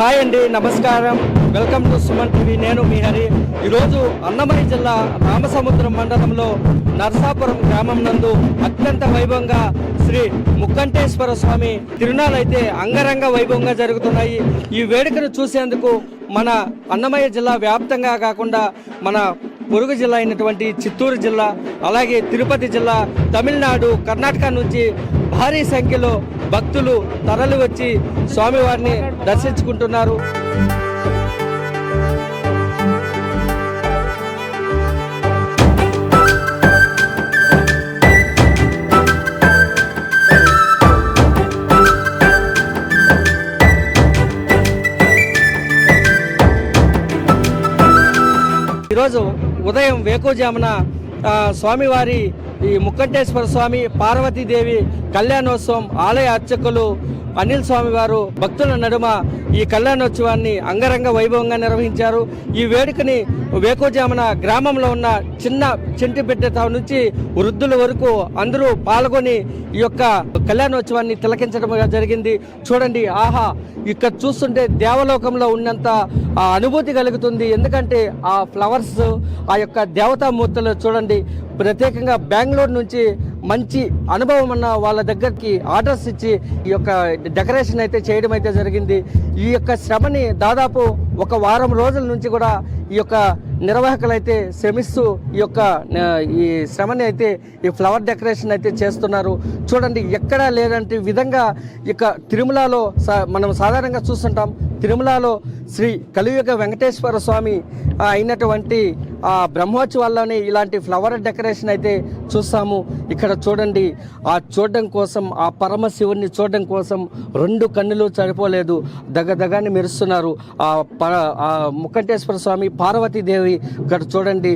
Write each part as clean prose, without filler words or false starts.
Hi అండి, నమస్కారం. Welcome to Suman TV. నేను మీ హరి. ఈరోజు అన్నమయ్య జిల్లా రామసముద్రం మండలంలో నరసాపురం గ్రామం నందు అత్యంత వైభవంగా శ్రీ ముక్కంటేశ్వర స్వామి తిరునాళ్ళు అయితే అంగరంగ వైభవంగా జరుగుతున్నాయి. ఈ వేడుకను చూసేందుకు మన అన్నమయ్య జిల్లా వ్యాప్తంగా కాకుండా మన పొరుగు జిల్లా అయినటువంటి చిత్తూరు జిల్లా, అలాగే తిరుపతి జిల్లా, తమిళనాడు, కర్ణాటక నుంచి భారీ సంఖ్యలో భక్తులు తరలి వచ్చి స్వామివారిని దర్శించుకుంటున్నారు. ఈరోజు ఉదయం వేకువజామున స్వామివారి ఈ ముక్కంటేశ్వర స్వామి పార్వతీదేవి కళ్యాణోత్సవం ఆలయ అర్చకులు అనిల్ స్వామి వారు భక్తుల నడుమ ఈ కళ్యాణోత్సవాన్ని అంగరంగ వైభవంగా నిర్వహించారు. ఈ వేడుకని వేకువజామున గ్రామంలో ఉన్న చిన్న చెంటి బిడ్డ నుంచి వృద్ధుల వరకు అందరూ పాల్గొని ఈ యొక్క కళ్యాణోత్సవాన్ని తిలకించడం జరిగింది. చూడండి, ఆహా, ఇక్కడ చూస్తుంటే దేవలోకంలో ఉన్నంత అనుభూతి కలుగుతుంది. ఎందుకంటే ఆ ఫ్లవర్స్, ఆ యొక్క దేవతామూర్తులు చూడండి. ప్రత్యేకంగా బెంగళూరు నుంచి మంచి అనుభవం ఉన్న వాళ్ళ దగ్గరికి ఆర్డర్స్ ఇచ్చి ఈ యొక్క డెకరేషన్ అయితే చేయడం అయితే జరిగింది. ఈ యొక్క శ్రమని దాదాపు ఒక వారం రోజుల నుంచి కూడా ఈ యొక్క నిర్వాహకులు అయితే శ్రమిస్తూ ఈ శ్రమని అయితే ఈ ఫ్లవర్ డెకరేషన్ అయితే చేస్తున్నారు. చూడండి, ఎక్కడా లేదంటే విధంగా ఇక తిరుమలలో మనం సాధారణంగా చూస్తుంటాం. తిరుమలలో శ్రీ కలియుగ వెంకటేశ్వర స్వామి అయినటువంటి ఆ బ్రహ్మోత్సవాల్లోనే ఇలాంటి ఫ్లవర్ డెకరేషన్ అయితే చూస్తాము. ఇక్కడ చూడండి, ఆ చూడడం కోసం, ఆ పరమశివుని చూడడం కోసం 2 కన్నులు సరిపోలేదు, దగదగాన్ని మెరుస్తున్నారు. ఆ ముక్కంటేశ్వర స్వామి పార్వతీదేవి ఇక్కడ చూడండి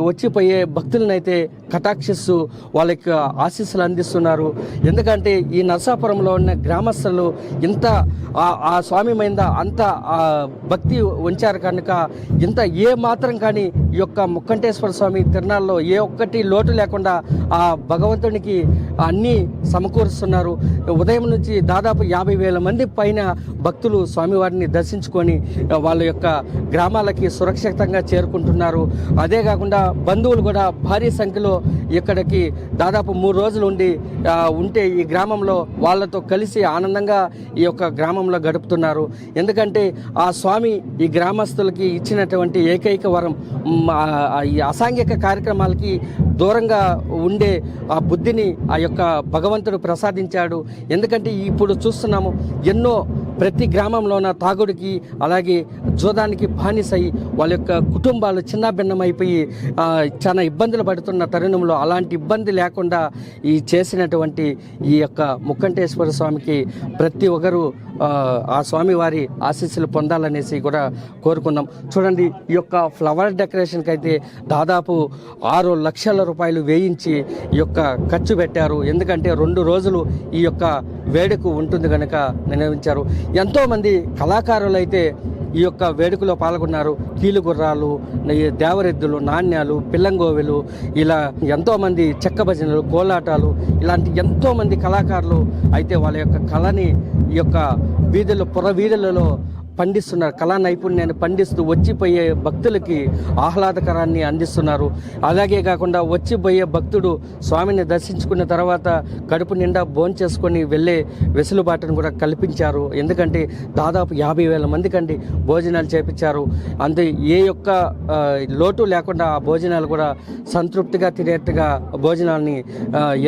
వచ్చిపోయే భక్తులను అయితే కటాక్షిస్తూ వాళ్ళకి ఆశీస్సులు అందిస్తున్నారు. ఎందుకంటే ఈ నరసాపురంలో ఉన్న గ్రామస్తులు ఇంత ఆ స్వామి మీద అంత భక్తి ఉంచారు కనుక ఇంత ఏ మాత్రం కానీ ఈ యొక్క ముక్కంటేశ్వర స్వామి తిరునాళ్ళలో ఏ ఒక్కటి లోటు లేకుండా ఆ భగవంతునికి అన్నీ సమకూరుస్తున్నారు. ఉదయం నుంచి దాదాపు 50,000 మంది పైన భక్తులు స్వామివారిని దర్శించుకొని వాళ్ళ యొక్క గ్రామాలకి సురక్షితంగా చేరుకుంటున్నారు. అదే కాకుండా బంధువులు కూడా భారీ సంఖ్యలో ఇక్కడికి దాదాపు 3 రోజులు ఉంటే ఈ గ్రామంలో వాళ్ళతో కలిసి ఆనందంగా ఈ యొక్క గ్రామంలో గడుపుతున్నారు. ఎందుకంటే ఆ స్వామి ఈ గ్రామస్తులకి ఇచ్చినటువంటి ఏకైక వరం ఈ అసాంఘిక కార్యక్రమాలకి దూరంగా ఉండే ఆ బుద్ధిని ఆ యొక్క భగవంతుడు ప్రసాదించాడు. ఎందుకంటే ఇప్పుడు చూస్తున్నాము, ఎన్నో ప్రతి గ్రామంలోన తాగుడికి అలాగే జోదానికి బానిసై వాళ్ళ యొక్క కుటుంబాలు చిన్నాభిన్నమైపోయి చాలా ఇబ్బందులు పడుతున్న తరుణంలో అలాంటి ఇబ్బంది లేకుండా ఈ చేసినటువంటి ఈ యొక్క ముక్కంటేశ్వర స్వామికి ప్రతి ఒక్కరూ ఆ స్వామి వారి ఆశీస్సులు పొందాలనేసి కూడా కోరుకున్నాం. చూడండి, ఈ యొక్క ఫ్లవర్ డెకరేషన్కి అయితే దాదాపు 6 లక్షల రూపాయలు వేయించి ఈ యొక్క ఖర్చు పెట్టారు. ఎందుకంటే 2 రోజులు ఈ యొక్క వేడుక ఉంటుంది కనుక నిర్ణయించారు. ఎంతోమంది కళాకారులు అయితే ఈ యొక్క వేడుకలో పాల్గొన్నారు. కీలుగుర్రాలు, దేవరెద్దులు, నాణ్యాలు, పిల్లంగోవెలు, ఇలా ఎంతోమంది చెక్క భజనలు, కోలాటాలు, ఇలాంటి ఎంతోమంది కళాకారులు అయితే వాళ్ళ యొక్క కళని ఈ యొక్క పుర వీధులలో పండిస్తున్నారు. కళా నైపుణ్యాన్ని పండిస్తూ వచ్చిపోయే భక్తులకి ఆహ్లాదకరాన్ని అందిస్తున్నారు. అలాగే కాకుండా వచ్చిపోయే భక్తుడు స్వామిని దర్శించుకున్న తర్వాత కడుపు నిండా భోంచేసుకొని వెళ్ళే వెసులుబాటును కూడా కల్పించారు. ఎందుకంటే దాదాపు 50,000 మందికండి భోజనాలు చేపించారు. అంతే ఏ యొక్క లోటు లేకుండా ఆ భోజనాలు కూడా సంతృప్తిగా తినేట్టుగా భోజనాల్ని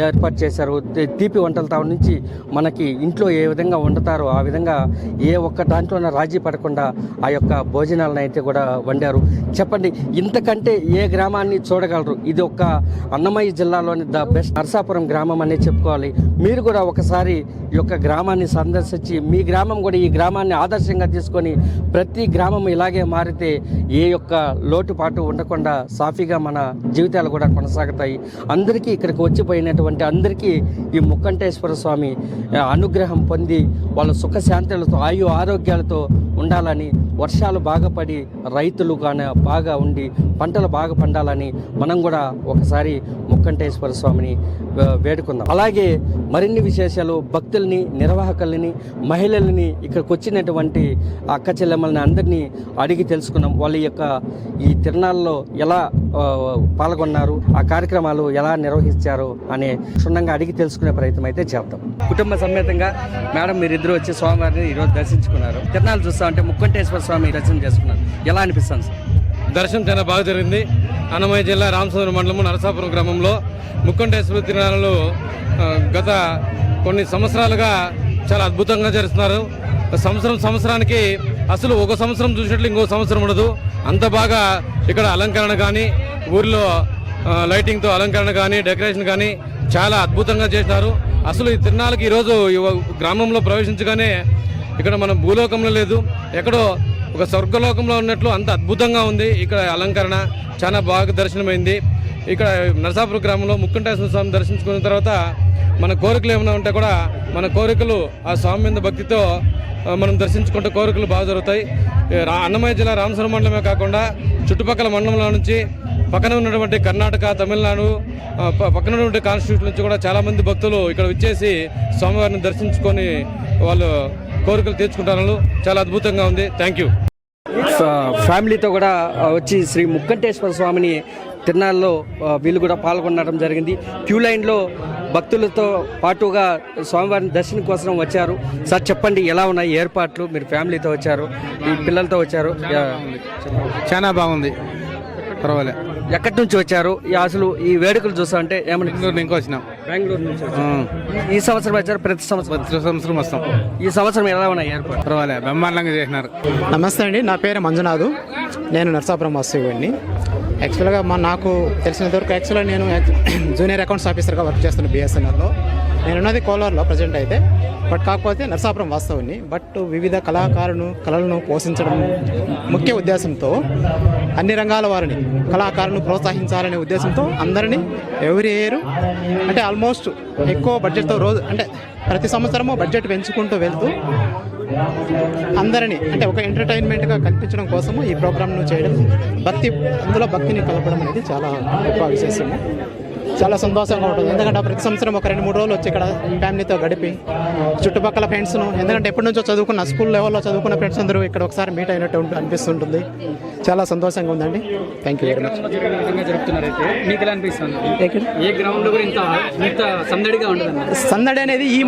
ఏర్పాటు చేశారు. తీపి వంటలతో నుంచి మనకి ఇంట్లో ఏ విధంగా వండుతారో ఆ విధంగా ఏ ఒక్క దాంట్లోన రాజీ పడకుండా ఆ యొక్క భోజనాలను అయితే కూడా వండారు. చెప్పండి, ఇంతకంటే ఏ గ్రామాన్ని చూడగలరు? ఇది ఒక అన్నమయ్య జిల్లాలోని ద బెస్ట్ నరసాపురం గ్రామం అనే చెప్పుకోవాలి. మీరు కూడా ఒకసారి ఈ యొక్క గ్రామాన్ని సందర్శించి మీ గ్రామం కూడా ఈ గ్రామాన్ని ఆదర్శంగా తీసుకొని ప్రతి గ్రామం ఇలాగే మారితే ఏ యొక్క లోటుపాటు ఉండకుండా సాఫీగా మన జీవితాలు కూడా కొనసాగుతాయి. అందరికీ ఇక్కడికి వచ్చిపోయినటువంటి అందరికీ ఈ ముక్కంటేశ్వర స్వామి అనుగ్రహం పొంది వాళ్ళ సుఖశాంతులతో ఆయు ఆరోగ్యాలతో ఉండాలని వర్షాలు బాగా పడి రైతులు కానీ బాగా ఉండి పంటలు బాగా పండాలని మనం కూడా ఒకసారి ముక్కంటేశ్వర స్వామిని వేడుకుందాం. అలాగే మరిన్ని విశేషాలు భక్తుల్ని, నిర్వాహకుల్ని, మహిళల్ని, ఇక్కడికి వచ్చినటువంటి అక్క చెల్లెమ్మల్ని అందరినీ అడిగి తెలుసుకున్నాం. వాళ్ళ యొక్క ఈ తిరునాళ్ళలో ఎలా పాల్గొన్నారు, ఆ కార్యక్రమాలు ఎలా నిర్వహించారు అనే క్షుణ్ణంగా అడిగి తెలుసుకునే ప్రయత్నం అయితే చేద్దాం. కుటుంబ సమేతంగా మేడం మీరిద్దరు వచ్చి స్వామివారిని ఈరోజు దర్శించుకున్నారు. తిరునాళ్ళు చూస్తా అంటే ముక్కంటేశ్వర స్వామి దర్శనం చేసుకున్నారు. ఎలా అనిపిస్తుంది సార్? దర్శనం చాలా బాగా జరిగింది. అన్నమయ్య జిల్లా రామచంద్ర మండలం నరసాపురం గ్రామంలో ముక్కంటేశ్వర తిరునాళ్ళు గత కొన్ని సంవత్సరాలుగా చాలా అద్భుతంగా జరుస్తున్నారు. సంవత్సరానికి అసలు ఒక సంవత్సరం చూసినట్లు ఇంకో సంవత్సరం ఉండదు. అంత బాగా ఇక్కడ అలంకరణ కానీ, ఊరిలో లైటింగ్తో అలంకరణ కానీ, డెకరేషన్ కానీ చాలా అద్భుతంగా చేసినారు. అసలు ఈ తిరునాళ్ళకి ఈరోజు గ్రామంలో ప్రవేశించగానే ఇక్కడ మనం భూలోకంలో లేదు, ఎక్కడో ఒక స్వర్గలోకంలో ఉన్నట్లు అంత అద్భుతంగా ఉంది. ఇక్కడ అలంకరణ చాలా బాగా దర్శనమైంది. ఇక్కడ నరసాపురం గ్రామంలో ముక్కంటేశ్వర స్వామి దర్శించుకున్న తర్వాత మన కోరికలు ఏమైనా ఉంటే కూడా మన కోరికలు ఆ స్వామి మీద భక్తితో మనం దర్శించుకుంటే కోరికలు బాగా జరుగుతాయి. అన్నమయ్య జిల్లా రామచంద్ర మండలమే కాకుండా చుట్టుపక్కల మండలంలో నుంచి పక్కన ఉన్నటువంటి కర్ణాటక, తమిళనాడు, పక్కన ఉన్నటువంటి కాన్స్టిట్యూషన్ నుంచి కూడా చాలామంది భక్తులు ఇక్కడ వచ్చేసి స్వామివారిని దర్శించుకొని వాళ్ళు కోరికలు తీర్చుకుంటారు. చాలా అద్భుతంగా ఉంది. Thank you. ఫ్యామిలీతో కూడా వచ్చి శ్రీ ముక్కంటేశ్వర స్వామిని తిరునాళ్ళలో వీళ్ళు కూడా పాల్గొనడం జరిగింది. క్యూ లైన్లో భక్తులతో పాటుగా స్వామివారిని దర్శనం కోసం వచ్చారు. సార్ చెప్పండి, ఎలా ఉన్నాయి ఏర్పాట్లు? మీరు ఫ్యామిలీతో వచ్చారు, ఈ పిల్లలతో వచ్చారు. చాలా బాగుంది, పర్వాలే. ఎక్కడి నుంచి వచ్చారు? అసలు ఈ వేడుకలు చూస్తా అంటే ఏమన్నా ఇంకా వచ్చినాం, బెంగళూరు నుంచి. ఈ సంవత్సరం వచ్చారు? ప్రతి సంవత్సరం వస్తాం. ఈ సంవత్సరం ఎలా ఉన్నాయి ఏర్పాటు? పర్వాలే, బ్రహ్మాండంగా చేసినారు. నమస్తే అండి, నా పేరు మంజునాథు. నేను నరసాపురం వాస్తవ్యండి. యాక్చువల్గా నాకు తెలిసినంతవరకు యాక్చువల్గా నేను జూనియర్ అకౌంట్స్ ఆఫీసర్గా వర్క్ చేస్తున్నాను బిఎస్ఎన్ఎల్లో. నేనున్నది కోలార్లో ప్రజెంట్ అయితే, బట్ కాకపోతే నరసాపురం వాస్తవుని. బట్ వివిధ కళలను పోషించడం ముఖ్య ఉద్దేశంతో అన్ని రంగాల వారిని కళాకారులను ప్రోత్సహించాలనే ఉద్దేశంతో అందరినీ ఎవ్రీ ఇయర్ అంటే ఆల్మోస్ట్ ఎక్కువ బడ్జెట్తో అంటే ప్రతి సంవత్సరము బడ్జెట్ పెంచుకుంటూ వెళ్తూ అందరినీ అంటే ఒక ఎంటర్టైన్మెంట్గా కల్పించడం కోసము ఈ ప్రోగ్రామ్ను చేయడం, అందులో భక్తిని కలపడం అనేది చాలా గొప్ప విశేషము. చాలా సంతోషంగా ఉంటుంది. ఎందుకంటే ప్రతి సంవత్సరం ఒక 2-3 రోజులు వచ్చి ఇక్కడ ఫ్యామిలీతో గడిపి చుట్టుపక్కల ఫ్రెండ్స్ను, ఎందుకంటే ఎప్పటి నుంచో చదువుకున్న స్కూల్ లెవెల్లో చదువుకున్న ఫ్రెండ్స్ అందరూ ఇక్కడ ఒకసారి మీట్ అయినట్టు అనిపిస్తుంటుంది. చాలా సంతోషంగా ఉందండి. Thank you very much. సందడి అనేది ఈ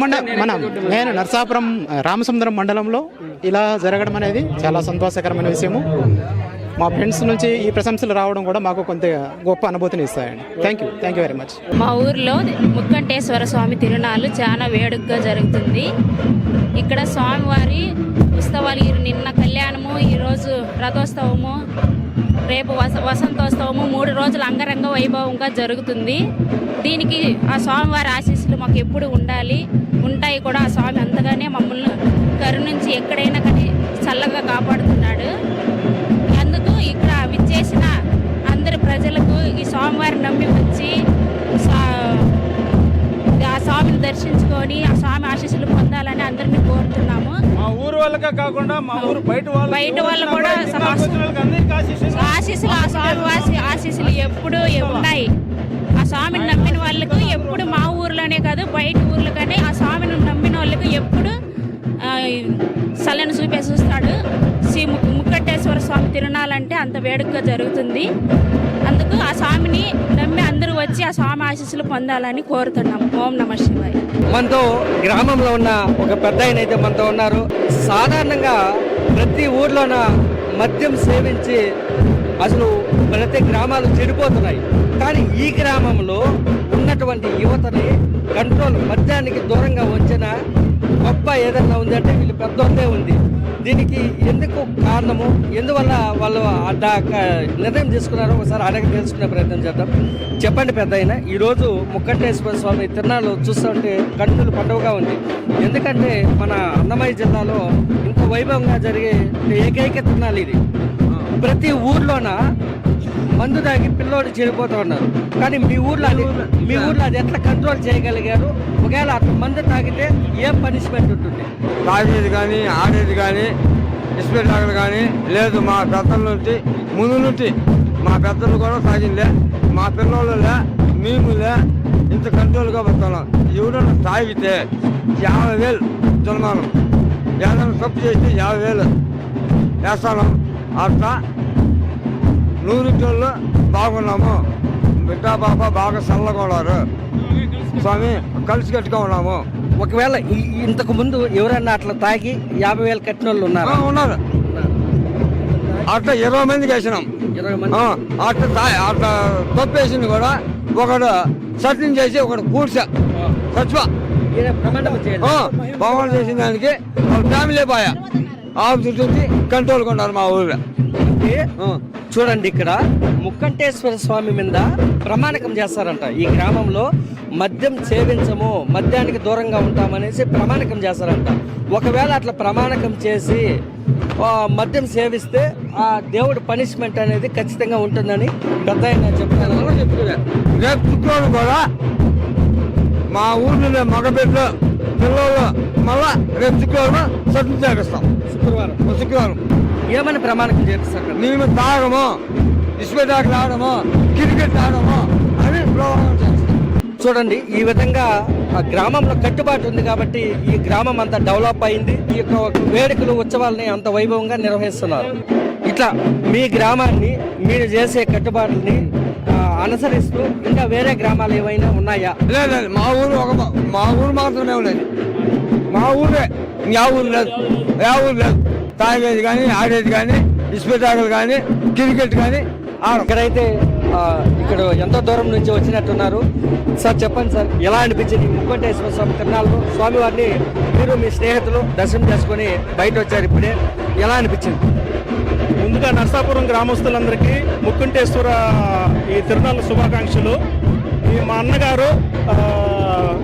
నేను నరసాపురం రామచంద్రం మండలంలో ఇలా జరగడం అనేది చాలా సంతోషకరమైన విషయము. మా ఫ్రెండ్స్ నుంచి ఈ ప్రశంసలు రావడం కూడా మాకు కొంత గొప్ప అనుభూతిని ఇస్తాయండి. Thank you very much. మా ఊర్లో ముక్కంటేశ్వర స్వామి తిరునాళ్ళు చాలా వేడుకగా జరుగుతుంది. ఇక్కడ స్వామివారి ఉత్సవాలు నిన్న కళ్యాణము, ఈరోజు రథోత్సవము, రేపు వసంతోత్సవము 3 రోజులు అంగరంగ వైభవంగా జరుగుతుంది. దీనికి ఆ స్వామివారి ఆశీస్సులు మాకు ఎప్పుడు ఉంటాయి కూడా. ఆ స్వామి అంతగానే మమ్మల్ని కరుణించి ఎక్కడైనా కానీ చల్లగా కాపాడుతున్నాడు. అందుకు ఇక్కడ విచ్చేసిన అందరి ప్రజలకు ఈ స్వామివారిని నమ్మి వచ్చి ఆ స్వామిని దర్శించుకొని ఆ స్వామి ఆశీస్సులు పొందాలని అందరినీ కోరుతున్నాము. మా ఊరు వాళ్ళకే కాకుండా మా ఊరు బయట వాళ్ళు కూడా ఆశీస్సులు, ఆ స్వామి ఆశీస్సులు ఎప్పుడు ఉన్నాయి. ఆ స్వామిని నమ్మిన వాళ్ళకు ఎప్పుడు, మా ఊర్లోనే కాదు బయట ఊర్లో కానీ ఆ స్వామిని నమ్మిన వాళ్ళకు ఎప్పుడు చల్లని చూస్తాడు. శ్రీ ముక్కంటేశ్వర స్వామి తిరునాళ్ళంటే అంత వేడుకగా జరుగుతుంది. అందుకు ఆ స్వామిని నమ్మి అందరూ వచ్చి ఆ స్వామి ఆశీస్సులు పొందాలని కోరుతున్నాం. ఓం నమః శివాయ. మనతో గ్రామంలో ఉన్న ఒక పెద్ద ఆయన అయితే మనతో ఉన్నారు. సాధారణంగా ప్రతి ఊర్లోన మద్యం సేవించి అసలు ప్రతి గ్రామాలు చెడిపోతున్నాయి. కానీ ఈ గ్రామంలో ఉన్నటువంటి యువతని కంట్రోల్, మద్యానికి దూరంగా వచ్చిన గొప్ప ఏదన్నా ఉందంటే వీళ్ళు పెద్దోళ్ళే ఉంది. దీనికి ఎందుకు కారణము, ఎందువల్ల వాళ్ళు నిర్ణయం తీసుకున్నారో ఒకసారి అడగ తెలుసుకునే ప్రయత్నం చేద్దాం. చెప్పండి పెద్ద అయినా, ఈరోజు ముక్కంటేశ్వర స్వామి తిరునాళ్ళు చూస్తుంటే కన్నుల పండుగగా ఉంది. ఎందుకంటే మన అన్నమయ్య జిల్లాలో ఇంత వైభవంగా జరిగే ఏకైక తిరునాళ్ళు ఇది. ప్రతి ఊర్లోన మందు తాగి పిల్లోడు చెడిపోతూ ఉన్నారు. కానీ మీ ఊర్లో అది ఎట్లా కంట్రోల్ చేయగలిగారు? ఒకవేళ అట్లా మందు తాగితే ఏం పనిష్మెంట్ ఉంటుంది? తాగేది కానీ ఆడేది కానీ ఇస్పెట్టాకలు కానీ లేదు మా పెద్దల నుండి ముందు నుండి మా పెద్దలు కూడా తాగిందే మా పిల్లలే మేములే ఇంత కంట్రోల్గా పోతున్నాం. ఎవడన్నా తాగితే 50,000 జుర్మానం, ఏదైనా తప్పు చేస్తే 50,000 వేస్తాను. అట్లా 100 బాగున్నాము. బిడ్డ పాప బాగా చల్లగా ఉన్నారు స్వామి, కలిసి కట్టుగా ఉన్నాము. ఒకవేళ ఇంతకు ముందు ఎవరన్నా అట్లా తాగి 50,000 కట్టిన వాళ్ళు ఉన్నారు? ఉన్నారు. అట్లా 20 మందికి వేసినాం. 20 మంది. అట్లా తప్పేసింది కూడా ఒకడు సత్యం చేసి ఒకడు కూర్చా సచివ ఈయన ప్రమాణం చేయాలి. భవనం చేసిన దానికి వాళ్ళ ఫ్యామిలీ పోయా ఆఫీసు కంట్రోల్గా ఉన్నారు మా ఊళ్ళో. చూడండి, ఇక్కడ ముక్కంటేశ్వర స్వామి మీద ప్రమాణకం చేస్తారంట. ఈ గ్రామంలో మద్యం సేవించము, మద్యానికి దూరంగా ఉంటామనేసి ప్రమాణకం చేస్తారంట. ఒకవేళ అట్లా ప్రమాణకం చేసి మద్యం సేవిస్తే ఆ దేవుడి పనిష్మెంట్ అనేది ఖచ్చితంగా ఉంటుందని పెద్ద ఆయన చెప్తాను. రేపు శుక్రవారం కూడా మా ఊర్లో మగబిడ్డలు పిల్లలు మళ్ళా రేపు శుక్రవారం సత్యం చేపిస్తాం. శుక్రవారం ఏమని ప్రమాణకం చేపిస్తారు? మేము తాగము, ఇసుపెట్టాకలు ఆడము, క్రికెట్ ఆడము అని ప్రమాణం చేస్తాం. చూడండి, ఈ విధంగా ఆ గ్రామంలో కట్టుబాటు ఉంది కాబట్టి ఈ గ్రామం అంతా డెవలప్ అయింది. ఈ యొక్క వేడుకలు ఉత్సవాలని అంత వైభవంగా నిర్వహిస్తున్నారు. ఇట్లా మీ గ్రామాన్ని మీరు చేసే కట్టుబాట్లని అనుసరిస్తూ ఇంకా వేరే గ్రామాలు ఏమైనా ఉన్నాయా? లేదు, మా ఊరు మాత్రమే ఉండేది. మా ఊరే, యా ఊరు లేదు. తాగేది కానీ ఆడేది కానీ ఇసుపెట్టాకలు కానీ క్రికెట్ కానీ ఇక్కడైతే ఇక్కడ ఎంతో దూరం నుంచి వచ్చినట్టున్నారు. సార్ చెప్పండి సార్, ఎలా అనిపించింది ముక్కంటేశ్వర స్వామి తిరునాళ్ళు? స్వామివారిని మీరు మీ స్నేహితులు దర్శనం చేసుకుని బయట వచ్చారు, ఇప్పుడే ఎలా అనిపించింది? ముందుగా నర్సాపురం గ్రామస్తులందరికీ ముక్కంటేశ్వర ఈ తిరునాళ్ళ శుభాకాంక్షలు. మా అన్నగారు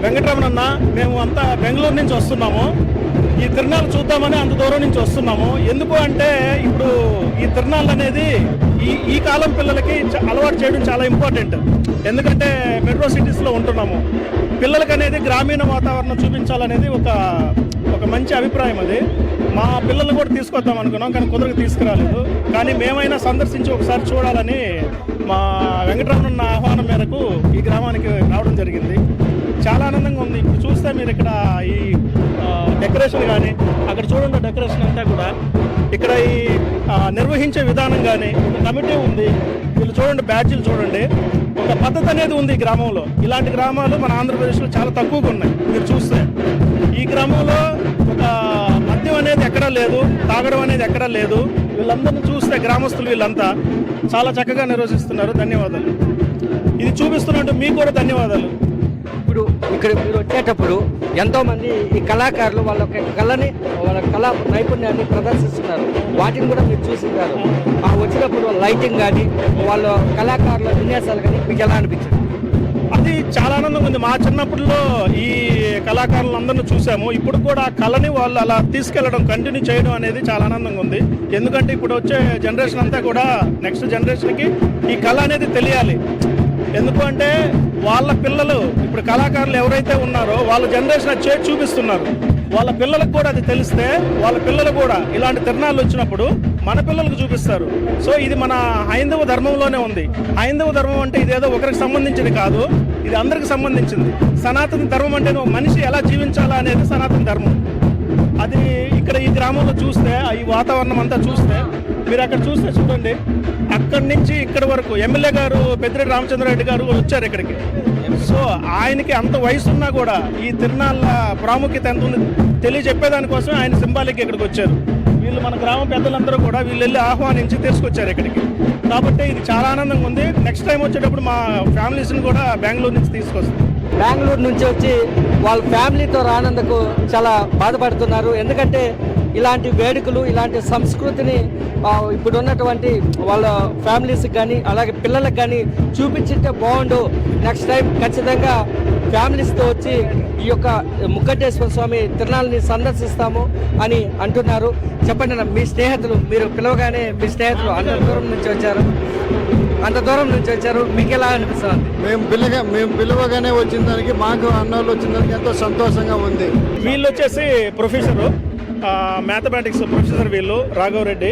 వెంకటరమణన్న, మేము అంతా బెంగళూరు నుంచి వస్తున్నాము. ఈ తిరునాళ్ళు చూద్దామని అంత దూరం నుంచి వస్తున్నాము. ఎందుకు అంటే ఇప్పుడు ఈ తిరునాళ్ళు అనేది ఈ కాలం పిల్లలకి అలవాటు చేయడం చాలా ఇంపార్టెంట్. ఎందుకంటే మెట్రో సిటీస్లో ఉంటున్నాము. పిల్లలకి అనేది గ్రామీణ వాతావరణం చూపించాలనేది ఒక మంచి అభిప్రాయం. అది మా పిల్లల్ని కూడా తీసుకొద్దాం అనుకున్నాం, కానీ కుదరకు తీసుకురాలేదు. కానీ మేమైనా సందర్శించి ఒకసారి చూడాలని మా వెంకటరమణ ఆహ్వానం మేరకు ఈ గ్రామానికి రావడం జరిగింది. చాలా ఆనందంగా ఉంది. ఇప్పుడు చూస్తే మీరు ఇక్కడ ఈ డెకరేషన్ కానీ అక్కడ చూడండి, డెకరేషన్ అంతా కూడా ఇక్కడ ఈ నిర్వహించే విధానం కానీ కమిటీ ఉంది. వీళ్ళు చూడండి, బ్యాడ్జీలు చూడండి, ఒక పద్ధతి అనేది ఉంది ఈ గ్రామంలో. ఇలాంటి గ్రామాలు మన ఆంధ్రప్రదేశ్లో చాలా తక్కువగా ఉన్నాయి. మీరు చూస్తే ఈ గ్రామంలో ఒక మద్యం అనేది ఎక్కడా లేదు, తాగడం అనేది ఎక్కడా లేదు. వీళ్ళందరినీ చూస్తే గ్రామస్తులు వీళ్ళంతా చాలా చక్కగా నిర్వహిస్తున్నారు. ధన్యవాదాలు. ఇది చూపిస్తున్నట్టు మీకు కూడా ధన్యవాదాలు. ఇప్పుడు ఇక్కడ మీరు వచ్చేటప్పుడు ఎంతో మంది ఈ కళాకారులు వాళ్ళ కళా నైపుణ్యాన్ని ప్రదర్శిస్తున్నారు. వాటిని కూడా మీరు చూసింటారు. వచ్చినప్పుడు లైటింగ్ కానీ వాళ్ళ కళాకారుల విన్యాసాలు కానీ మీకు ఎలా అనిపించింది? అది చాలా ఆనందంగా ఉంది. మా చిన్నప్పుడులో ఈ కళాకారులందరినీ చూసాము. ఇప్పుడు కూడా ఆ కళని వాళ్ళు అలా తీసుకెళ్లడం, కంటిన్యూ చేయడం అనేది చాలా ఆనందంగా ఉంది. ఎందుకంటే ఇప్పుడు వచ్చే జనరేషన్ అంతా కూడా నెక్స్ట్ జనరేషన్కి ఈ కళ అనేది తెలియాలి. ఎందుకు అంటే వాళ్ళ పిల్లలు, ఇప్పుడు కళాకారులు ఎవరైతే ఉన్నారో వాళ్ళ జనరేషన్ అది చేసి చూపిస్తున్నారు. వాళ్ళ పిల్లలకు కూడా అది తెలిస్తే వాళ్ళ పిల్లలు కూడా ఇలాంటి తిరునాళ్ళు వచ్చినప్పుడు మన పిల్లలకు చూపిస్తారు. సో ఇది మన హైందవ ధర్మంలోనే ఉంది. హైందవ ధర్మం అంటే ఇదేదో ఒకరికి సంబంధించింది కాదు, ఇది అందరికి సంబంధించింది. సనాతన ధర్మం అంటే మనిషి ఎలా జీవించాలా అనేది సనాతన ధర్మం. అది ఇక్కడ ఈ గ్రామంలో చూస్తే, ఈ వాతావరణం అంతా చూస్తే, మీరు అక్కడ చూస్తే చూడండి, అక్కడి నుంచి ఇక్కడి వరకు ఎమ్మెల్యే గారు పెద్దిరెడ్డి రామచంద్రారెడ్డి గారు వచ్చారు ఇక్కడికి. సో ఆయనకి అంత వయసు ఉన్నా కూడా ఈ తిరునాళ్ళ ప్రాముఖ్యత ఎంత ఉంది తెలియజెప్పేదానికోసం ఆయన సింబాలిక్ ఇక్కడికి వచ్చారు. వీళ్ళు మన గ్రామ పెద్దలందరూ కూడా వీళ్ళు వెళ్ళి ఆహ్వానించి తీసుకొచ్చారు ఇక్కడికి. కాబట్టి ఇది చాలా ఆనందంగా ఉంది. నెక్స్ట్ టైం వచ్చేటప్పుడు మా ఫ్యామిలీస్ని కూడా బెంగళూరు నుంచి తీసుకొస్తాం. బెంగళూరు నుంచి వచ్చి వాళ్ళ ఫ్యామిలీతో రానందుకు చాలా బాధపడుతున్నారు. ఎందుకంటే ఇలాంటి వేడుకలు, ఇలాంటి సంస్కృతిని ఇప్పుడు ఉన్నటువంటి వాళ్ళ ఫ్యామిలీస్కి కానీ అలాగే పిల్లలకు కానీ చూపించింటే బాగుండు. నెక్స్ట్ టైం ఖచ్చితంగా ఫ్యామిలీస్తో వచ్చి ఈ యొక్క ముక్కంటేశ్వర స్వామి తిరునాళ్ళని సందర్శిస్తాము అని అంటున్నారు. చెప్పండి, మీ స్నేహితులు, మీరు పిలవగానే మీ స్నేహితులు అంత దూరం నుంచి వచ్చారు, మీకు ఎలా అనిపిస్తుంది? మేము పిలవగానే వచ్చిన దానికి, మాకు అన్నోళ్ళు వచ్చిన దానికి ఎంతో సంతోషంగా ఉంది. వీళ్ళు వచ్చేసి ప్రొఫెసరు, మ్యాథమెటిక్స్ ప్రొఫెసర్ వీళ్ళు రాఘవరెడ్డి,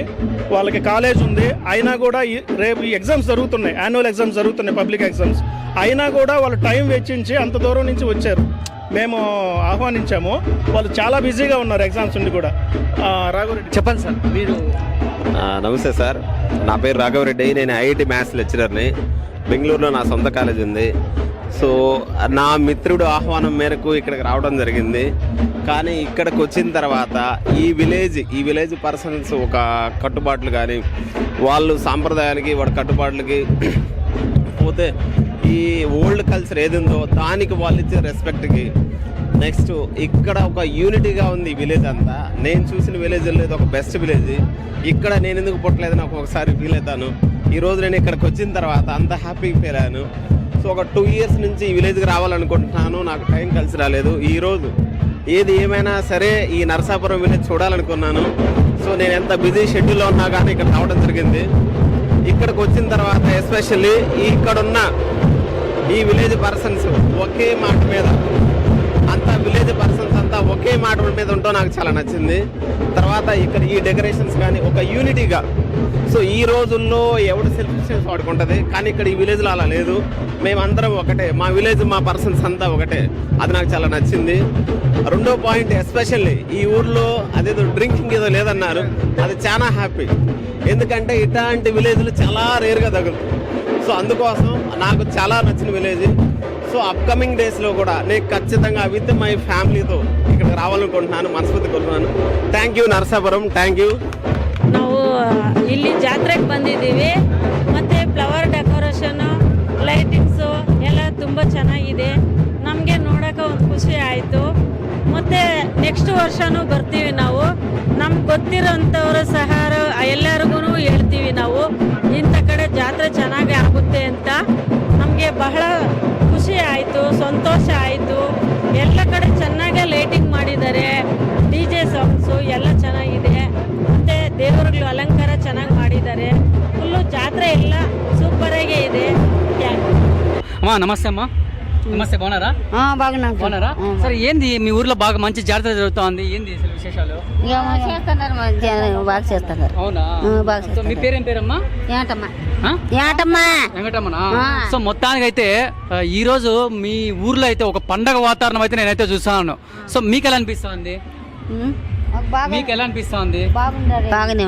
వాళ్ళకి కాలేజ్ ఉంది, అయినా కూడా రేపు ఈ ఎగ్జామ్స్ జరుగుతున్నాయి, యాన్యువల్ ఎగ్జామ్స్ జరుగుతున్నాయి, పబ్లిక్ ఎగ్జామ్స్, అయినా కూడా వాళ్ళు టైం వెచ్చించి అంత దూరం నుంచి వచ్చారు. మేము ఆహ్వానించాము, వాళ్ళు చాలా బిజీగా ఉన్నారు ఎగ్జామ్స్ ఉండి కూడా. రాఘవరెడ్డి చెప్పండి సార్, మీరు నమస్తే సార్, నా పేరు రాఘవరెడ్డి. నేను ఐఐటి మ్యాథ్స్ లెక్చరర్ని. బెంగళూరులో నా సొంత కాలేజ్ ఉంది. సో నా మిత్రుడు ఆహ్వానం మేరకు ఇక్కడికి రావడం జరిగింది. కానీ ఇక్కడికి వచ్చిన తర్వాత ఈ విలేజ్ పర్సన్స్ ఒక కట్టుబాట్లు కానీ వాళ్ళు సాంప్రదాయాలకి వాడి కట్టుబాట్లకి పోతే ఈ ఓల్డ్ కల్చర్ ఏది ఉందో దానికి వాళ్ళు ఇచ్చే రెస్పెక్ట్కి, నెక్స్ట్ ఇక్కడ ఒక యూనిటీగా ఉంది ఈ విలేజ్ అంతా. నేను చూసిన విలేజ్ లేదు ఒక బెస్ట్ విలేజ్. ఇక్కడ నేను ఎందుకు పుట్టలేదని ఒకసారి ఫీల్ అవుతాను. ఈరోజు నేను ఇక్కడికి వచ్చిన తర్వాత అంత హ్యాపీగా ఫీల్ అయ్యాను. సో ఒక 2 years నుంచి ఈ విలేజ్కి రావాలనుకుంటున్నాను, నాకు టైం కలిసి రాలేదు. ఈరోజు ఏది ఏమైనా సరే ఈ నరసాపురం విలేజ్ చూడాలనుకున్నాను. సో నేను ఎంత బిజీ షెడ్యూల్లో ఉన్నా కానీ ఇక్కడ రావడం జరిగింది. ఇక్కడికి వచ్చిన తర్వాత ఎస్పెషల్లీ ఇక్కడున్న ఈ విలేజ్ పర్సన్స్ ఒకే మాట మీద విలేజ్ పర్సన్స్ అంతా ఒకే మాట మీద ఉంటూ నాకు చాలా నచ్చింది. తర్వాత ఇక్కడ ఈ డెకరేషన్స్ కానీ ఒక యూనిటీగా, సో ఈ రోజుల్లో ఎవడు సెల్ఫిషన్స్ వాడుకుంటుంది, కానీ ఇక్కడ ఈ విలేజ్లో అలా లేదు. మేమందరం ఒకటే, మా విలేజ్ మా పర్సన్స్ అంతా ఒకటే. అది నాకు చాలా నచ్చింది. రెండో పాయింట్, ఎస్పెషల్లీ ఈ ఊర్లో అదేదో డ్రింకింగ్ ఏదో లేదన్నారు, అది చాలా హ్యాపీ. ఎందుకంటే ఇట్లాంటి విలేజ్లు చాలా రేర్గా తగులుతాయి. సో అందుకోసం నాకు చాలా నచ్చిన విలేజ్. సో అప్కమింగ్ డేస్లో కూడా నేను ఖచ్చితంగా విత్ మై ఫ్యామిలీతో ఇక్కడికి రావాలనుకుంటున్నాను, మనస్ఫూర్తి కోరుతున్నాను. Thank you Narasapuram, thank you. ನಾವು ಇಲ್ಲಿ ಜಾತ್ರೆಗೆ ಬಂದಿದ್ದೀವಿ. ಮತ್ತು ಫ್ಲವರ್ ಡೆಕೋರೇಷನ್ನು, ಲೈಟಿಂಗ್ಸು ಎಲ್ಲ ತುಂಬ ಚೆನ್ನಾಗಿದೆ. ನಮಗೆ ನೋಡೋಕೆ ಒಂದು ಖುಷಿ ಆಯಿತು. ಮತ್ತು ನೆಕ್ಸ್ಟ್ ವರ್ಷವೂ ಬರ್ತೀವಿ ನಾವು. ನಮ್ಗೆ ಗೊತ್ತಿರೋಂಥವ್ರು ಸಹ ಎಲ್ಲರಿಗೂ ಹೇಳ್ತೀವಿ ನಾವು, ಇಂಥ ಕಡೆ ಜಾತ್ರೆ ಚೆನ್ನಾಗಿ ಆಗುತ್ತೆ ಅಂತ. ನಮಗೆ ಬಹಳ ಖುಷಿ ಆಯಿತು, ಸಂತೋಷ ಆಯಿತು. ಎಲ್ಲ ಕಡೆ ಚೆನ್ನಾಗೇ ಲೈಟಿಂಗ್ ಮಾಡಿದ್ದಾರೆ, DJ ಸಾಂಗ್ಸು ಎಲ್ಲ ಚೆನ್ನಾಗಿದೆ. ಮತ್ತು ದೇವರುಗಳು ಅಲಂಕಾರ ಚೆನ್ನಾಗಿ ಮಾಡಿದ್ದಾರೆ. ಫುಲ್ಲು ಜಾತ್ರೆ ಎಲ್ಲ ಸೂಪರಾಗೇ ಇದೆ. అమ్మా నమస్తే అమ్మా. నమస్తే, బాగున్నారా? బాగున్నారా? సరే, ఏంది మీ ఊర్లో బాగా మంచి జాతర జరుగుతోంది, ఏంది అసలు విశేషాలు? బాగా చేస్తున్నారు. అవునా? సో మీ పేరేం పేరమ్మా? వెంకటమ్మనా? సో మొత్తానికి అయితే ఈ రోజు మీ ఊర్లో అయితే ఒక పండగ వాతావరణం అయితే నేనైతే చూసాను. సో మీకు ఎలా అనిపిస్తుంది? మీకు ఎలా అనిపిస్తుంది? బాగానే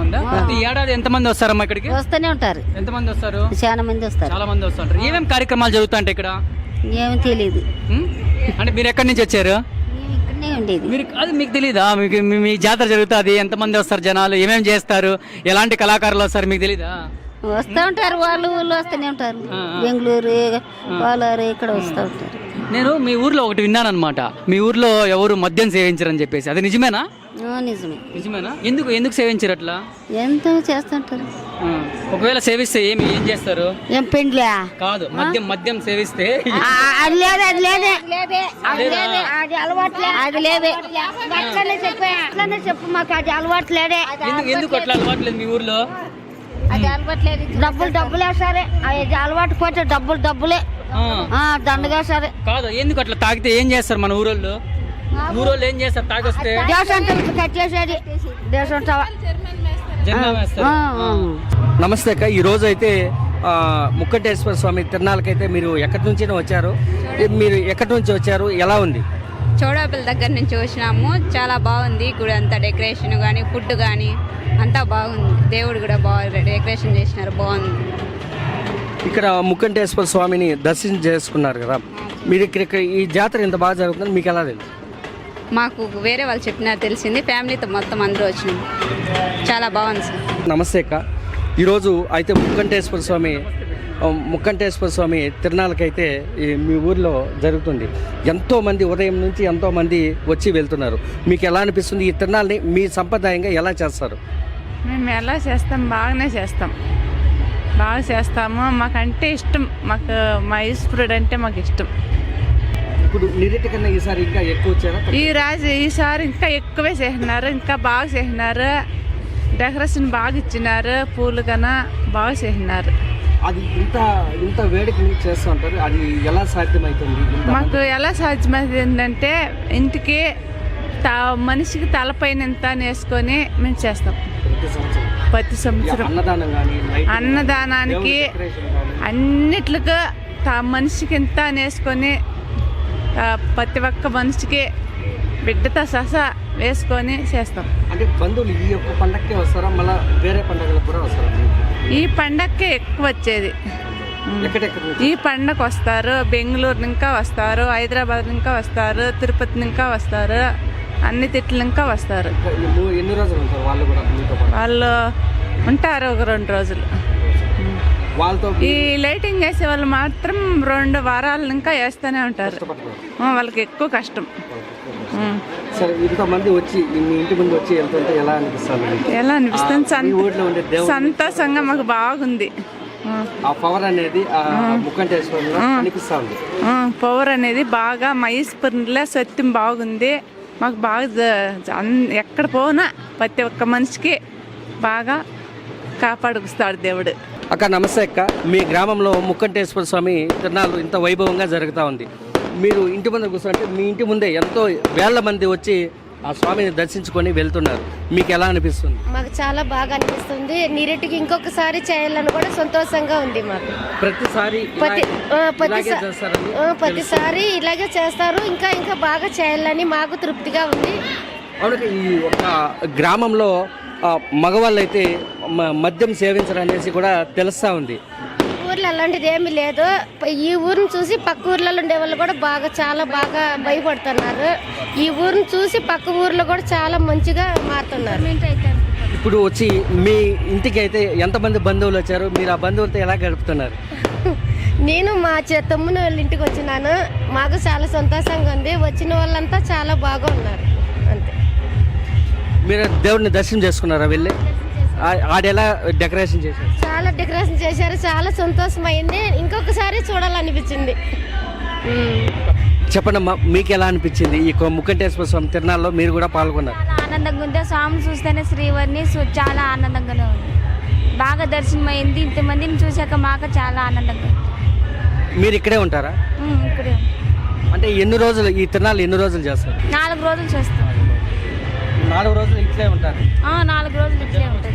ఉందా? ప్రతి ఏడాది ఎంతమంది వస్తారమ్మా ఇక్కడికి? వస్తూనే ఉంటారు. ఎంతమంది వస్తారు? చాలా మంది వస్తుంటారు. ఏమేమి కార్యక్రమాలు జరుగుతాయంటే ఇక్కడ? ఏమీ తెలియదు. అంటే మీరు ఎక్కడి నుంచి వచ్చారు? ఇక్కడనే ఉండేది. మీరు అది మీకు తెలీదా? మీకు మీ జాతర జరుగుతుంది, ఎంతమంది వస్తారు జనాలు, ఏమేమి చేస్తారు, ఎలాంటి కళాకారులు వస్తారు, మీకు తెలీదా? వస్తూ ఉంటారు, వాళ్ళు వస్తూనే ఉంటారు. బెంగళూరు, కోలారు ఇక్కడ వస్తూ ఉంటారు. నేను మీ ఊర్లో ఒకటి విన్నాను అనమాట, మీ ఊర్లో ఎవరు మద్యం సేవించరని చెప్పేసి, అది నిజమేనా? నిజమేనా? ఎందుకు సేవించరు అట్లా? ఎంతో చేస్తుంటారు. ఒకవేళ సేవిస్తే ఏం చేస్తారు? ఏం పెండ్లే కాదు, మద్యం సేవిస్తే అది చెప్పు మాకు అది అలవాట్లేదే. ఎందుకు అట్లా అలవాట్లేదు మీ ఊర్లో? అది అలవాట్లేదు. డబ్బులే సరే, అది అలవాటు పోతే డబ్బులే దండగా సరే. కాదు, ఎందుకు అట్లా తాగితే ఏం చేస్తారు మన ఊరోళ్ళు ఏం చేస్తారు తాగొస్తే? కట్టేసేది నమస్తే అక్క, ఈ రోజు అయితే ముక్కంటేశ్వర స్వామి తిరునాళ్ళకైతే మీరు ఎక్కడి నుంచి వచ్చారు? మీరు ఎక్కడి నుంచి వచ్చారు? ఎలా ఉంది? చౌడాపల్లి దగ్గర నుంచి వచ్చినాము. చాలా బాగుంది గుడి అంతా, డెకరేషన్ కానీ ఫుడ్ కానీ అంతా బాగుంది. దేవుడు కూడా బాగా డెకరేషన్ చేసినారు, బాగుంది. ఇక్కడ ముక్కంటేశ్వర స్వామిని దర్శనం చేసుకున్నారు కదా, మీరు ఇక్కడ ఈ జాతర ఇంత బాగా జరుగుతుంది, మీకు ఎలా తెలుసు? మాకు వేరే వాళ్ళు చెప్పినా తెలిసింది. ఫ్యామిలీతో మొత్తం అందరూ వచ్చినాం, చాలా బాగుంది సార్. నమస్తే అక్క, ఈరోజు అయితే ముక్కంటేశ్వర స్వామి తిరునాళ్ళకైతే మీ ఊర్లో జరుగుతుంది. ఎంతోమంది ఉదయం నుంచి ఎంతోమంది వచ్చి వెళ్తున్నారు. మీకు ఎలా అనిపిస్తుంది? ఈ తిరునాళ్ళని మీ సంప్రదాయంగా ఎలా చేస్తారు? మేము ఎలా చేస్తాం? బాగా చేస్తాము. మాకంటే ఇష్టం, మా ఈశ్వరుడు అంటే మాకు ఇష్టం. ఇప్పుడు నిరుటి కన్నా ఈసారి ఇంకా ఎక్కువ వచ్చారా? ఈసారి ఇంకా ఎక్కువే చేసినారు, ఇంకా బాగా చేసినారు. డెకరేషన్ బాగా ఇచ్చినారు, పూలు కన్నా బాగా చేసినారు. అది ఇంత వేడికి చేస్తూ ఉంటారు, అది ఎలా సాధ్యమవుతుంది? మాకు ఎలా సాధ్యమైందంటే ఇంటికి మనిషికి తలపైన ఎంత వేసుకొని మేము చేస్తాం ప్రతి సంవత్సరం ప్రతి సంవత్సరం. అన్నదానం కానీ అన్నదానానికి అన్నిట్లుగా మనిషికి ఎంత వేసుకొని ప్రతి ఒక్క మనిషికి బిడ్డతో సహా వేసుకొని చేస్తాం. అంటే బంధువులు ఈ యొక్క పండగకే వస్తారా, మళ్ళీ వేరే పండగలకు కూడా వస్తారా? ఈ పండగకే ఎక్కువ వచ్చేది. ఈ పండగ వస్తారు, బెంగళూరు ఇంకా వస్తారు, హైదరాబాద్ ఇంకా వస్తారు, తిరుపతి ఇంకా వస్తారు, అన్ని తిట్లు ఇంకా వస్తారు. ఎన్ని రోజులు ఉంటారు వాళ్ళు కూడా మీతో పాటు? వాళ్ళు ఉంటారు ఒక 2 రోజులు. వాళ్ళతో ఈ లైటింగ్ వేసే వాళ్ళు మాత్రం 2 వారాలు ఇంకా వేస్తూనే ఉంటారు. వాళ్ళకి ఎక్కువ కష్టం. సరే, ఇంతమంది వచ్చి మీ ఇంటి ముందు వచ్చి వెళ్తుంటే ఎలా అనిపిస్తుంది? ఎలా అనిపిస్తుంది? సంతోషంగా మాకు బాగుంది. ఆ పవర్ అనేది ముక్కంటేశ్వరంలో అనిపిస్తుంది. పవర్ అనేది బాగా మహేశ్వరంలో సత్యం బాగుంది. మాకు బాగా ఎక్కడ పోనా ప్రతి ఒక్క మనిషికి బాగా కాపాడుకుస్తాడు దేవుడు. అక్క నమస్తే అక్క. మీ గ్రామంలో ముక్కంటేశ్వర స్వామి తిరునాళ్ళు ఇంత వైభవంగా జరుగుతూ ఉంది. మీరు ఇంటి ముందు కూర్చుంటే మీ ఇంటి ముందే ఎంతో వేల మంది వచ్చి ఆ స్వామిని దర్శించుకొని వెళ్తున్నారు. మీకు ఎలా అనిపిస్తుంది? మాకు చాలా బాగా అనిపిస్తుంది. నీరెట్టికి ఇంకొకసారి చేయాలని కూడా సంతోషంగా ఉంది మాకు. ప్రతిసారి ఇలాగే చేస్తారు. ఇంకా ఇంకా బాగా చేయాలని మాకు తృప్తిగా ఉంది. అవును, ఈ ఒక గ్రామంలో మగవాళ్ళు అయితే మద్యం సేవించరు అనేసి కూడా తెలుస్తా ఉంది. ఊర్లో అలాంటిది ఏమీ లేదు. ఈ ఊరిని చూసి పక్క ఊర్లలో ఉండే వాళ్ళు కూడా చాలా బాగా భయపడుతున్నారు. ఈ ఊరిని చూసి పక్క ఊర్లో కూడా చాలా మంచిగా మారుతున్నారు. ఇప్పుడు వచ్చి మీ ఇంటికి అయితే ఎంతమంది బంధువులు వచ్చారు? మీరు ఆ బంధువులతో ఎలా గడుపుతున్నారు? నేను మా తమ్ముని వాళ్ళ ఇంటికి వచ్చినాను. మాకు చాలా సంతోషంగా ఉంది. వచ్చిన వాళ్ళంతా చాలా బాగా ఉన్నారు. అంతే. మీరు దేవుడిని దర్శనం చేసుకున్నారా వెళ్ళి? ఆడెలా డెకరేషన్ చేశారు? చాలా డెకరేషన్ చేశారు. చాలా సంతోషమైంది. ఇంకొకసారి చూడాలనిపించింది. చెప్పండి అమ్మా, మీకు ఎలా అనిపించింది ఈ ముక్కంటేశ్వర స్వామి తిరునాళ్ళలో మీరు కూడా పాల్గొన్నారు? చాలా ఆనందంగా ఉంది. స్వామి చూస్తేనే శ్రీవారిని చాలా ఆనందంగానే ఉంది. బాగా దర్శనం అయింది. ఇంతమందిని చూశాక మాకు చాలా ఆనందంగా. మీరు ఇక్కడే ఉంటారా? ఇక్కడే. అంటే ఎన్ని రోజులు ఈ తిరునాళ్ళు ఎన్ని రోజులు చేస్తారు? 4 రోజులు చేస్తాం. 4 రోజులు ఇట్లే ఉంటారు? 4 రోజులు ఇట్లే ఉంటుంది.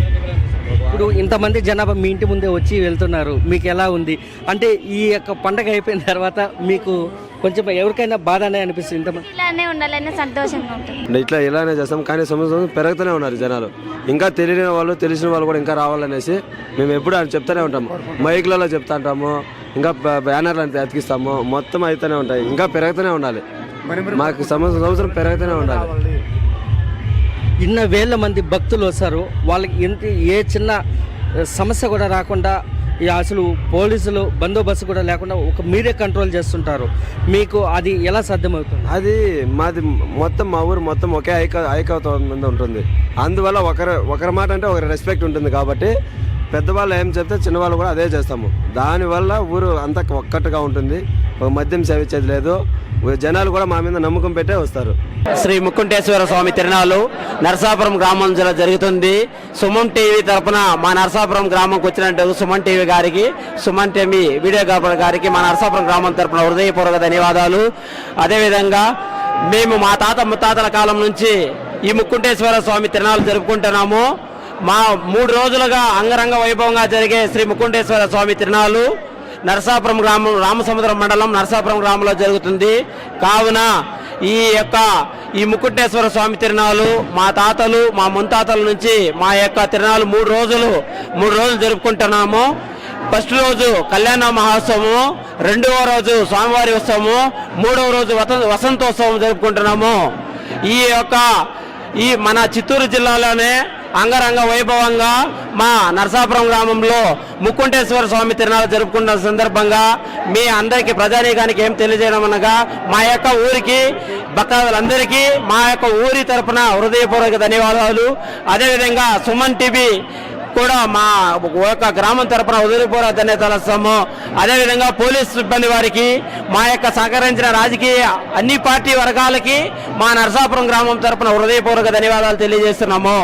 ఇప్పుడు ఇంతమంది జనాభా మీ ఇంటి ముందే వచ్చి వెళ్తున్నారు, మీకు ఎలా ఉంది? అంటే ఈ యొక్క పండగ అయిపోయిన తర్వాత మీకు కొంచెం ఎవరికైనా బాధ అనే అనిపిస్తుంది? ఇంతమంది ఇలానే ఉండాలనే సంతోషంగా ఉంటుంది. ఇట్లా ఇలానే చేస్తాం, కానీ సంవత్సరం పెరుగుతూనే ఉన్నారు జనాలు. ఇంకా తెలియని వాళ్ళు తెలిసిన వాళ్ళు కూడా ఇంకా రావాలనేసి మేము ఎప్పుడు అని చెప్తూనే ఉంటాము. మైక్లలో చెప్తా ఉంటాము, ఇంకా బ్యానర్లు అంతా అతికిస్తాము. మొత్తం అయితేనే ఉంటాయి, ఇంకా పెరుగుతూనే ఉండాలి. మాకు సంవత్సరం పెరుగుతూనే ఉండాలి. ఇన్న వేల మంది భక్తులు వస్తారు. వాళ్ళకి ఏ చిన్న సమస్య కూడా రాకుండా అసలు పోలీసులు బందోబస్తు కూడా లేకుండా మీరే కంట్రోల్ చేస్తుంటారు. మీకు అది ఎలా సాధ్యమవుతుంది? అది మాది మొత్తం మా ఊరు మొత్తం ఒకే ఐకమత్యం మీద ఉంటుంది. అందువల్ల ఒకరి మాట అంటే ఒకరి రెస్పెక్ట్ ఉంటుంది. కాబట్టి పెద్దవాళ్ళు ఏం చెప్తే చిన్నవాళ్ళు కూడా అదే చేస్తాము. దానివల్ల ఊరు అంతా ఒక్కట్టుగా ఉంటుంది. మద్యం సేవించేది లేదు. జనాలు కూడా మా మీద నమ్మకం పెట్టే వస్తారు. శ్రీ ముక్కంటేశ్వర స్వామి తిరునాళ్ళు నరసాపురం గ్రామంలో జరుగుతుంది. సుమన్ టీవీ తరఫున మా నరసాపురం గ్రామంకి వచ్చినట్టు సుమన్ టీవీ గారికి, సుమన్ టీవీ వీడియోగ్రాఫర్ గారికి మా నరసాపురం గ్రామం తరఫున హృదయపూర్వక ధన్యవాదాలు. అదేవిధంగా మేము మా తాత ముత్తాతల కాలం నుంచి ఈ ముక్కంటేశ్వర స్వామి తిరునాళ్ళు జరుపుకుంటున్నాము. మా 3 రోజులుగా అంగరంగ వైభవంగా జరిగే శ్రీ ముక్కంటేశ్వర స్వామి తిరునాళ్ళు నరసాపురం గ్రామం, రామసముద్రం మండలం నరసాపురం గ్రామంలో జరుగుతుంది. కావున ఈ ముక్కంటేశ్వర స్వామి తిరునాళ్ళు మా తాతలు మా ముత్తాతల నుంచి మా యొక్క తిరునాళ్ళు 3 రోజులు జరుపుకుంటున్నాము. ఫస్ట్ రోజు కళ్యాణ మహోత్సవము, 2వ రోజు స్వామివారి ఉత్సవము, 3వ రోజు వసంతోత్సవం జరుపుకుంటున్నాము. ఈ మన చిత్తూరు జిల్లాలోనే అంగరంగ వైభవంగా మా నరసాపురం గ్రామంలో ముక్కంటేశ్వర స్వామి తిరునాళ్ళు జరుపుకున్న సందర్భంగా మీ అందరికీ ప్రజానీకానికి ఏం తెలియజేయడం అనగా మా యొక్క ఊరికి భక్తులందరికీ మా యొక్క ఊరి తరపున హృదయపూర్వక ధన్యవాదాలు. అదేవిధంగా సుమన్ టీవీ కూడా మా యొక్క గ్రామం తరపున హృదయపూర్వక ధన్యవాదాలు. అదేవిధంగా పోలీస్ సిబ్బంది వారికి, మా యొక్క సహకరించిన రాజకీయ అన్ని పార్టీ వర్గాలకి మా నరసాపురం గ్రామం తరపున హృదయపూర్వక ధన్యవాదాలు తెలియజేస్తున్నాము.